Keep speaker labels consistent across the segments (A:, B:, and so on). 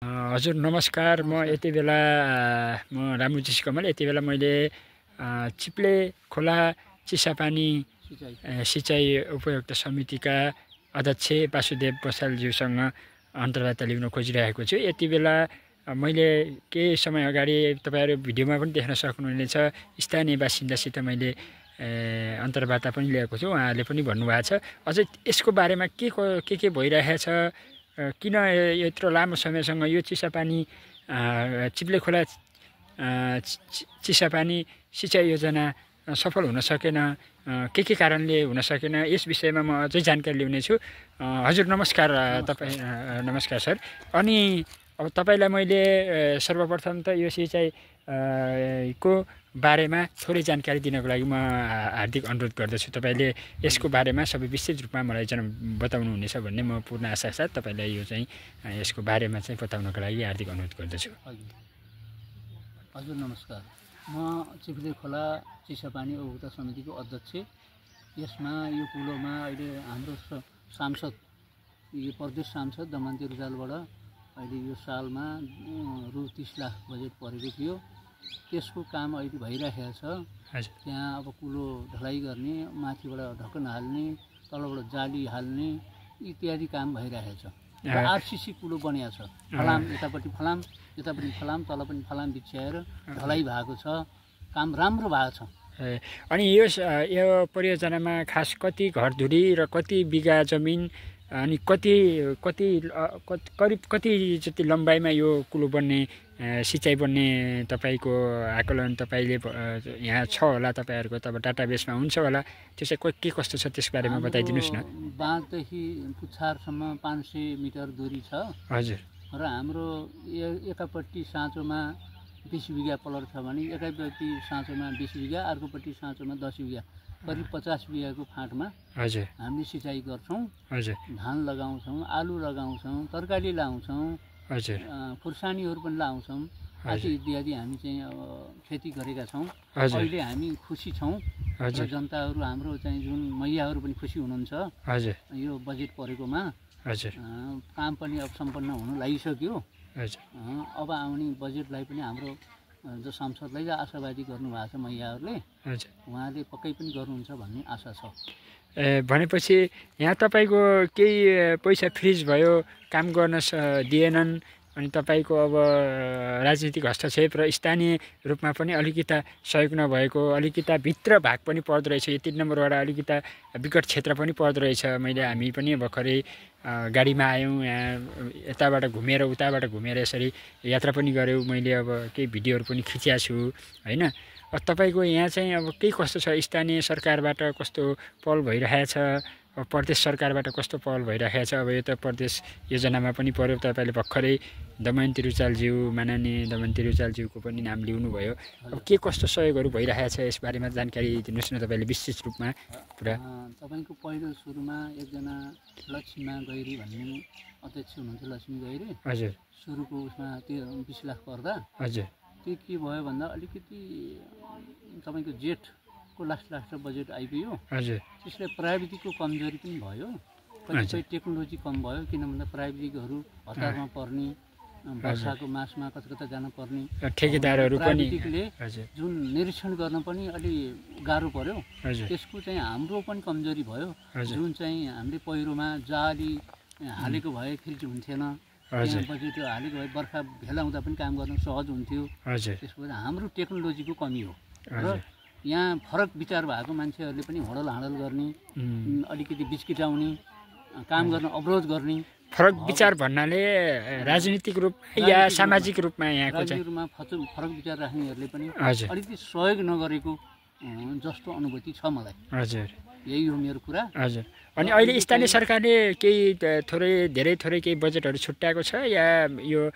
A: हजुर नमस्कार। म यति बेला म रामुजी कमल। यति बेला मैले चिप्ले खोला चिसापानी सिँचाइ उपयुक्त समितिका अध्यक्ष वासुदेव बसालज्यूसँग अन्तर्वार्ता लिन खोजिरहेको छु। यति बेला मैले केही समय अगाडि तपाईहरु भिडियोमा पनि देख्न सक्नुहुनेछ, स्थानीय बासिन्दासित मैले अन्तर्वार्ता पनि लिएको छु। उहाँले पनि भन्नुभएको छ अझै यसको बारेमा के भइरहेछ, किन यत्रो लामो समयसँग यो चिसापानी चिप्ले खोला चिसापानी सिँचाइ योजना सफल हुन सकेन, के कारणले हुन सकेन, यस विषयमा म अझै जानकारी ल्याउने छु। हजुर नमस्कार। नमस्कार सर। अनि अब तपाईलाई मैले सर्वप्रथम त यो सिँचाइ को बारेमा थोरै जानकारी दिनको लागि म हार्दिक अनुरोध गर्दछु। तपाईले यसको बारेमा सबै विस्तृत रूपमा मलाई बताउनु हुनेछ भन्ने म पूर्ण आशा साथ तपाईलाई यो चाहिँ यसको बारेमा चाहिँ बताउनको लागि हार्दिक अनुरोध गर्दछु।
B: हजुर नमस्कार। म चिप्ले खोला चिसापानी उपभोक्ता समितिको अध्यक्ष। यसमा यो कुलोमा अहिले हाम्रो सांसद यो प्रदेश सांसद दमयन्ती रुजालबाट अहिले यो सालमा रु 30 लाख बजेट परेको थियो। त्यसको काम अहिले भइरहेको छ। त्यहाँ अब कुलो ढलाइ गर्ने, माथिबाट ढक्कन हाल्ने, तलबाट जाली हाल्ने इत्यादि काम भइरहेको छ। आरसीसी कुलो बनिएको छ। फलाम यतापट्टि फलाम, यतापट्टि फलाम, तल पनि फलाम बिछ्याएर ढलाइ भएको छ। काम राम्रो भएको छ।
A: अनि यो परियोजनामा खास कति घरधुरी र कति बिघा जमिन अनि करिब कति जति लम्बाइमा यो कुलो बन्ने सिँचाइ बन्ने तपाईको आकलन तपाईले यहाँ छ होला, तपाईहरुको तब डाटाबेसमा हुन्छ होला, त्यो चाहिँ के कस्तो छ त्यस बारेमा बताइदिनुस् न।
B: बाँधदेखि पुच्छारसम्म 500 मिटर दूरी छ।
A: हजुर।
B: र हाम्रो एकापट्टि साँचोमा 20 बिघा पलर छ भने एकापट्टि साँचोमा 20 बिघा, अर्कोपट्टि साँचोमा 10 बिघा, करिब 50 बिघाको फाँटमा हजुर हामीले सिँचाइ गर्छौं। हजुर। धान लगाउँछौं, आलु लगाउँछौं, तरकारी लगाउँछौं, हजुर, खुर्सानीहरू पनि लगाउँछौं। आदि इत्यादि हामी चाहिँ खेती गरेका छौं। अहिले हामी खुसी छौं। र जनताहरू हाम्रो चाहिँ जुन मैयाहरू पनि खुसी हुनुहुन्छ। हजुर। यो बजेट परेकोमा हजुर काम पनि अब सम्पन्न हुन लागिसक्यो। हजुर। अब आउने बजेटलाई पनि हाम्रो जो सांसदलाई आशावादी गर्नुभएको छ मैयाहरूले। हजुर। उहाँले पक्कै पनि गर्नुहुन्छ भन्ने आशा छ।
A: भनेपछि यहाँ तपाईको केही पैसा फ्रिज भयो, काम गर्न दिएनन्, अनि तपाईको अब राजनीतिक हस्तक्षेप र स्थानीय रूपमा पनि अलिकता सहयोग नभएको, अलिकता भित्र भाग पनि पर्दो रहेछ। यो 3 नम्बरबाट अलिकता विकट क्षेत्र पनि पर्दो रहेछ। हामी पनि भर्खरै गाडीमा आयौँ, यहाँ यताबाट घुमेर उताबाट घुमेर यसरी यात्रा पनि गऱ्यौँ। मैले अब केही भिडियोहरू पनि खिचेको छु हैन। तपाईको यहाँ चाहिँ अब के कस्तो छ, स्थानीय सरकारबाट कस्तो पहल भइरहेछ, प्रदेश सरकारबाट कस्तो पहल भइरहेको छ? अब यो त प्रदेश योजनामा पनि पर्यो। तपाईले भर्खरै दमयन्ती रुजालज्यू, माननीय दमयन्ती रुजालज्यूको पनि नाम लिनुभयो। अब के कस्तो सहयोगहरू भइरहेको छ यस बारेमा जानकारी दिनुस् न तपाईले विस्तृत रूपमा पुरा।
B: तपाईको पहिलो सुरुमा एकजना लक्ष्मीमा गैरी भन्ने अध्यक्ष हुनुहुन्छ, लक्ष्मी गैरी। हजुर। सुरुको उसमा त्यो 20 लाख पर्दा हजुर त्यो के भयो भन्दा अलिकति तपाईको जेठको लास्ट बजेट आइपुग्यो। हजुर। त्यसले प्राविधिकको कमजोरी पनि भयो, कतिपय टेक्नोलोजी कम भयो। किन भन्दा प्राविधिकहरू हतारमा पर्ने, वर्षाको मासमा कता जान पर्ने,
A: ठेकेदारहरू पनि
B: जुन निरीक्षण गर्न पनि अलि गाह्रो पर्यो। त्यसको चाहिँ हाम्रो पनि कमजोरी भयो। जुन चाहिँ हामीले पहिरोमा जाली हालेको भए फ्रिज हुन्थेन, बजेट हालेको भए बर्खा भेलाउँदा पनि काम गर्न सहज हुन्थ्यो। त्यसको हाम्रो टेक्नोलोजीको कमी हो। र यहाँ फरक विचार भएको मान्छेहरूले पनि होडल हाडल गर्ने, अलिकति बिचकिटाउने, काम गर्न अवरोध गर्ने।
A: फरक विचार भन्नाले राजनीतिक रूप या सामाजिक रूपमा यहाँको चाहिँ
B: फरक विचार राख्नेहरूले पनि अलिकति सहयोग नगरेको जस्तो अनुभूति छ मलाई। हजुर। यही हो मेरो कुरा।
A: हजुर। अनि अहिले स्थानीय सरकारले केही धेरै थोरै केही बजेटहरू छुट्याएको छ या यो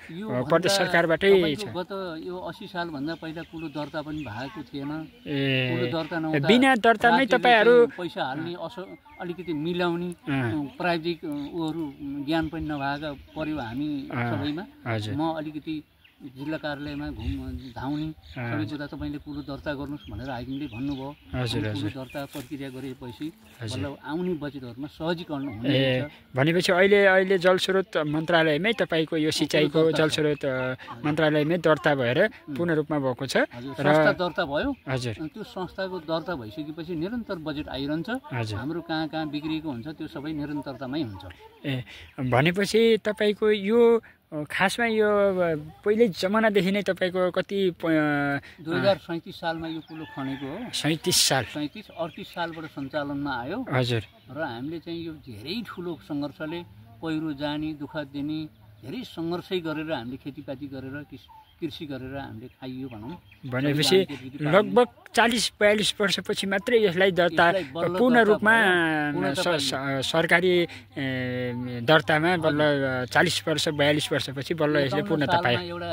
A: प्रदेश सरकारबाटै छ?
B: गत यो 80 साल भन्दा पहिला कुलो दर्ता पनि भएको थिएन। कुलो दर्ता नहुँदा
A: बिना दर्तामै तपाईहरु
B: पैसा हाल्ने, अलिकति मिलाउने प्राविधिक उहरू ज्ञान पनि नभएका पर्यो हामी सबैमा। म अलिकति जिल्ला कार्यालयमा धाउने सबै जग्गा तपाईँले कुलो दर्ता गर्नुहोस् भनेर हाकिमले भन्नुभयो। कुलो दर्ता प्रक्रिया गरेपछि मतलब आउने बजेटहरूमा सहजीकरण हुने।
A: भनेपछि अहिले जलस्रोत मन्त्रालयमै तपाईँको यो सिँचाइको जलस्रोत मन्त्रालयमै दर्ता भएर पूर्ण रूपमा भएको छ
B: र संस्था दर्ता भयो।
A: हजुर,
B: त्यो संस्थाको दर्ता भइसकेपछि निरन्तर बजेट आइरहन्छ। हाम्रो कहाँ बिग्रिएको हुन्छ त्यो सबै निरन्तरतामै हुन्छ।
A: भनेपछि तपाईँको यो खासमा यो पहिल्यै जमानादेखि नै तपाईँको कति
B: 2037 सालमा यो कुलो खनेको हो। 38 सालबाट सञ्चालनमा आयो।
A: हजुर,
B: र हामीले चाहिँ यो धेरै ठुलो सङ्घर्षले पहिरो जाने दुःख दिने धेरै सङ्घर्षै गरेर हामीले खेतीपाती गरेर कृषि गरेर हामीले खाइयो भनौँ।
A: भनेपछि लगभग 40-42 वर्षपछि मात्रै यसलाई दर्ता पूर्ण रूपमा सरकारी दर्तामा बल्ल 40 वर्ष 42 वर्षपछि बल्ल यसले पूर्णता पायो।
B: एउटा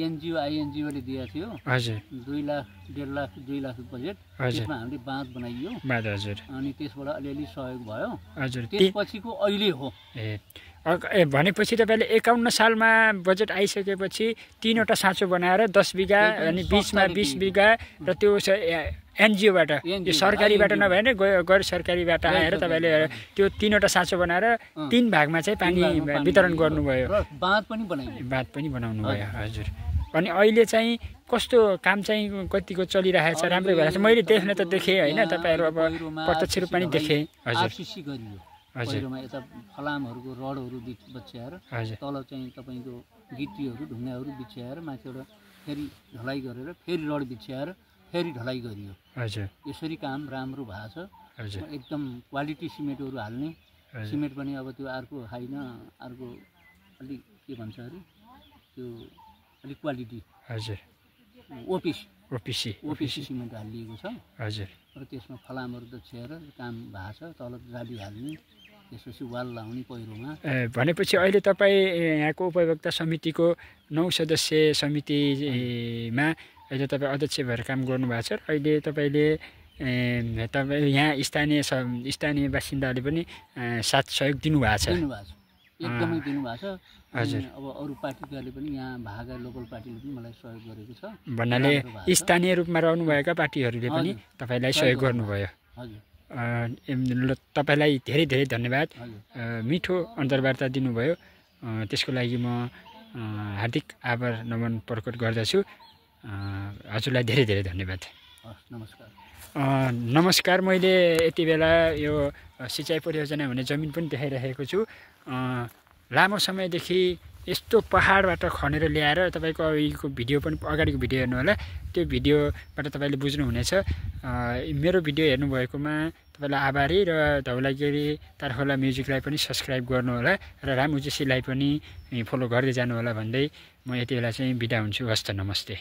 B: एनजिओ आइएनजिओले दिएको थियो।
A: हजुर,
B: 2 लाख 1.5 लाख 2 लाख बजेट। त्यसमा हामीले बाँध बनाइयो।
A: हजुर,
B: अनि त्यसबाट अलिअलि सहयोग भयो।
A: हजुर,
B: त्यसपछिको अहिले हो।
A: भनेपछि तपाईँले 51 सालमा बजेट आइसकेपछि 3वटा साँचो बनाएर 10 बिघा अनि बिचमा 20 बिघा र त्यो एनजिओबाट यो सरकारीबाट नभए नि गैर सरकारीबाट आएर तपाईँले त्यो 3वटा साँचो बनाएर 3 भागमा चाहिँ पानी वितरण गर्नुभयो।
B: बाँध पनि
A: बनाउनु भयो। हजुर, अनि अहिले चाहिँ कस्तो काम चाहिँ कतिको चलिरहेको छ? राम्रै भएर छ? मैले देख्न त देखेँ होइन, तपाईँहरू अब प्रत्यक्ष रूपमा पनि देखेँ। हजुर,
B: पहिरोमा यता फलामहरूको रडहरू बच्याएर तल चाहिँ तपाईँको गिट्टीहरू ढुङ्गाहरू बिछ्याएर माथिबाट फेरि ढलाइ गरेर फेरि रड बिछ्याएर फेरि ढलाइ गरियो।
A: हजुर,
B: यसरी काम राम्रो भएको छ।
A: हजुर,
B: एकदम क्वालिटी सिमेन्टहरू हाल्ने। सिमेन्ट पनि अब त्यो अर्को होइन, अर्को अलिक के भन्छ अरे त्यो अलिक क्वालिटी।
A: हजुर,
B: ओपिसी सिमेन्ट हालिएको छ।
A: हजुर,
B: र त्यसमा फलामहरू दछ्याएर काम भएको छ। तल जाली हाल्ने, त्यसपछि वाल लाउने पहिरोमा।
A: भनेपछि अहिले तपाईँ यहाँको उपभोक्ता समितिको 9 सदस्यीय समितिमा अहिले तपाईँ अध्यक्ष भएर काम गर्नुभएको छ। अहिले तपाईँले यहाँ स्थानीय बासिन्दाले पनि साथ सहयोग दिनुभएको छ।
B: एकदमै दिनुभएको छ। हजुर, अब अरू पार्टीहरूले पनि यहाँ भागा लोकल पार्टीले पनि मलाई सहयोग गरेको छ।
A: भन्नाले स्थानीय रूपमा रहनुभएका पार्टीहरूले पनि तपाईँलाई सहयोग गर्नुभयो।
B: हजुर,
A: तपाईँलाई धेरै धेरै धन्यवाद। मिठो अन्तर्वार्ता दिनुभयो, त्यसको लागि म हार्दिक आभार नमन प्रकट गर्दछु। हजुरलाई धेरै धेरै धन्यवाद। नमस्कार। मैले यति बेला यो सिँचाइ परियोजना हुने जमिन पनि देखाइरहेको छु। लामो समयदेखि यस्तो पहाडबाट खनेर ल्याएर तपाईँको अहिलेको भिडियो पनि अगाडिको भिडियो हेर्नु होला, त्यो भिडियोबाट तपाईँले बुझ्नुहुनेछ। मेरो भिडियो हेर्नुभएकोमा तपाईँलाई आभारी र धौलागिरी तारखोला म्युजिकलाई पनि सब्सक्राइब गर्नुहोला र रामुजेसीलाई पनि फलो गर्दै जानुहोला भन्दै म यति बेला चाहिँ बिदा हुन्छु। हस्त, नमस्ते।